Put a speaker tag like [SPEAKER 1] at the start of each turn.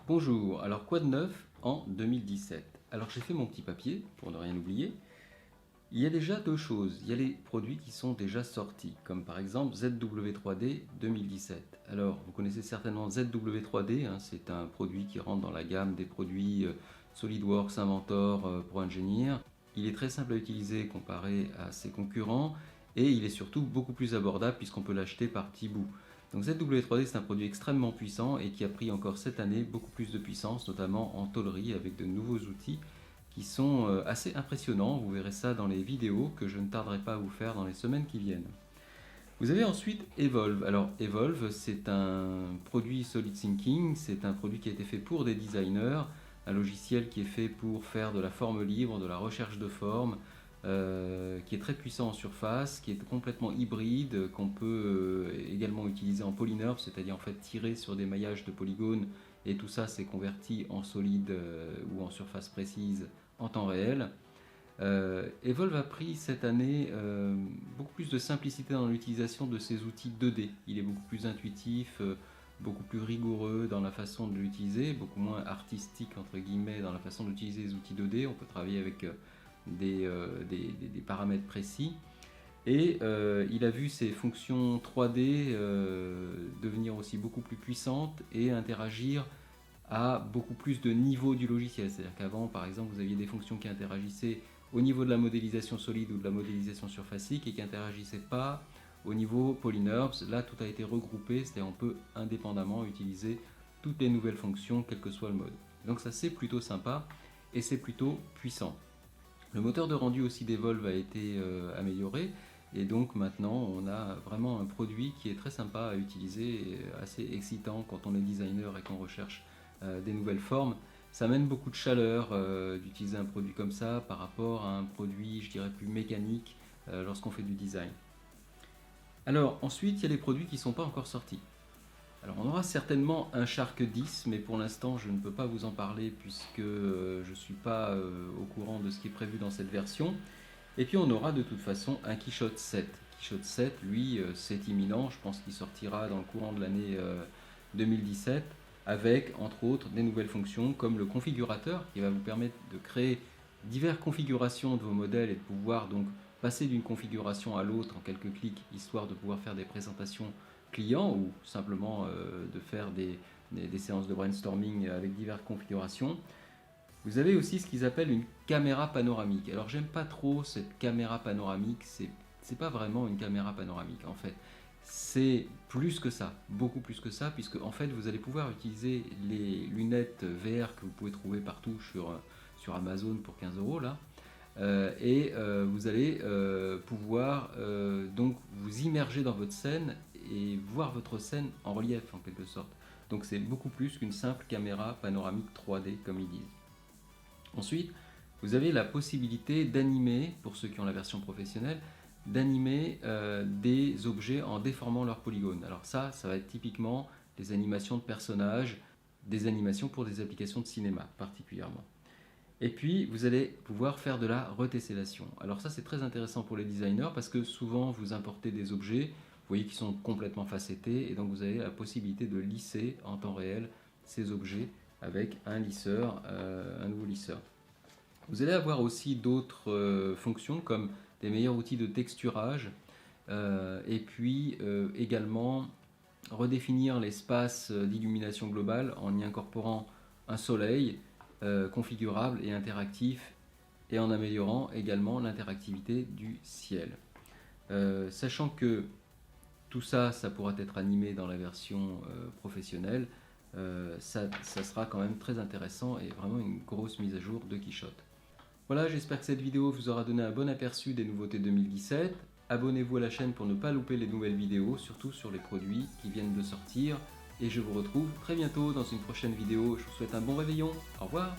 [SPEAKER 1] Bonjour, alors quoi de neuf en 2017? Alors j'ai fait mon petit papier pour ne rien oublier. Il y a déjà deux choses. Il y a les produits qui sont déjà sortis, comme par exemple ZW3D 2017. Alors vous connaissez certainement ZW3D, hein, c'est un produit qui rentre dans la gamme des produits SolidWorks, Inventor, ProEngineer. Il est très simple à utiliser comparé à ses concurrents et il est surtout beaucoup plus abordable puisqu'on peut l'acheter par petits bouts. Donc ZW3D c'est un produit extrêmement puissant et qui a pris encore cette année beaucoup plus de puissance, notamment en tôlerie avec de nouveaux outils qui sont assez impressionnants. Vous verrez ça dans les vidéos que je ne tarderai pas à vous faire dans les semaines qui viennent. Vous avez ensuite Evolve. Alors Evolve, c'est un produit Solid Thinking, c'est un produit qui a été fait pour des designers, un logiciel qui est fait pour faire de la forme libre, de la recherche de forme, qui est très puissant en surface, qui est complètement hybride, qu'on peut également utiliser en polynerve, c'est-à-dire en fait tirer sur des maillages de polygones, et tout ça c'est converti en solide ou en surface précise en temps réel. Evolve a pris cette année beaucoup plus de simplicité dans l'utilisation de ses outils 2D. Il est beaucoup plus intuitif, beaucoup plus rigoureux dans la façon de l'utiliser, beaucoup moins artistique entre guillemets dans la façon d'utiliser les outils 2D. On peut travailler avec des paramètres précis. Et il a vu ses fonctions 3D devenir aussi beaucoup plus puissantes et interagir à beaucoup plus de niveaux du logiciel. C'est-à-dire qu'avant, par exemple, vous aviez des fonctions qui interagissaient au niveau de la modélisation solide ou de la modélisation surfacique et qui n'interagissaient pas au niveau polynerves. Là, tout a été regroupé, c'est-à-dire on peut indépendamment utiliser toutes les nouvelles fonctions, quel que soit le mode. Donc ça, c'est plutôt sympa et c'est plutôt puissant. Le moteur de rendu aussi d'Evolve a été amélioré et donc maintenant on a vraiment un produit qui est très sympa à utiliser et assez excitant quand on est designer et qu'on recherche des nouvelles formes. Ça amène beaucoup de chaleur d'utiliser un produit comme ça par rapport à un produit, je dirais, plus mécanique lorsqu'on fait du design. Alors ensuite, il y a les produits qui ne sont pas encore sortis. Alors on aura certainement un Shark 10, mais pour l'instant je ne peux pas vous en parler puisque je ne suis pas au courant de ce qui est prévu dans cette version. Et puis on aura de toute façon un Quichotte 7. Quichotte 7, lui, c'est imminent, je pense qu'il sortira dans le courant de l'année 2017 avec entre autres des nouvelles fonctions comme le configurateur qui va vous permettre de créer diverses configurations de vos modèles et de pouvoir donc passer d'une configuration à l'autre en quelques clics, histoire de pouvoir faire des présentations clients ou simplement de faire des séances de brainstorming avec diverses configurations. Vous avez aussi ce qu'ils appellent une caméra panoramique. Alors j'aime pas trop cette caméra panoramique, c'est pas vraiment une caméra panoramique en fait. C'est plus que ça, beaucoup plus que ça, puisque en fait vous allez pouvoir utiliser les lunettes VR que vous pouvez trouver partout sur Amazon pour 15 € là. Vous allez pouvoir donc vous immerger dans votre scène et voir votre scène en relief en quelque sorte. Donc c'est beaucoup plus qu'une simple caméra panoramique 3D comme ils disent. Ensuite, vous avez la possibilité d'animer, pour ceux qui ont la version professionnelle, d'animer des objets en déformant leurs polygones. Alors ça va être typiquement des animations de personnages, des animations pour des applications de cinéma particulièrement. Et puis, vous allez pouvoir faire de la retessellation. Alors ça, c'est très intéressant pour les designers parce que souvent, vous importez des objets, vous voyez qu'ils sont complètement facettés, et donc vous avez la possibilité de lisser en temps réel ces objets avec un lisseur, un nouveau lisseur. Vous allez avoir aussi d'autres fonctions comme des meilleurs outils de texturage et puis également redéfinir l'espace d'illumination globale en y incorporant un soleil configurable et interactif et en améliorant également l'interactivité du ciel. Sachant que tout ça, ça pourra être animé dans la version professionnelle, ça sera quand même très intéressant et vraiment une grosse mise à jour de Quichotte. Voilà, j'espère que cette vidéo vous aura donné un bon aperçu des nouveautés 2017. Abonnez-vous à la chaîne pour ne pas louper les nouvelles vidéos, surtout sur les produits qui viennent de sortir. Et je vous retrouve très bientôt dans une prochaine vidéo. Je vous souhaite un bon réveillon. Au revoir.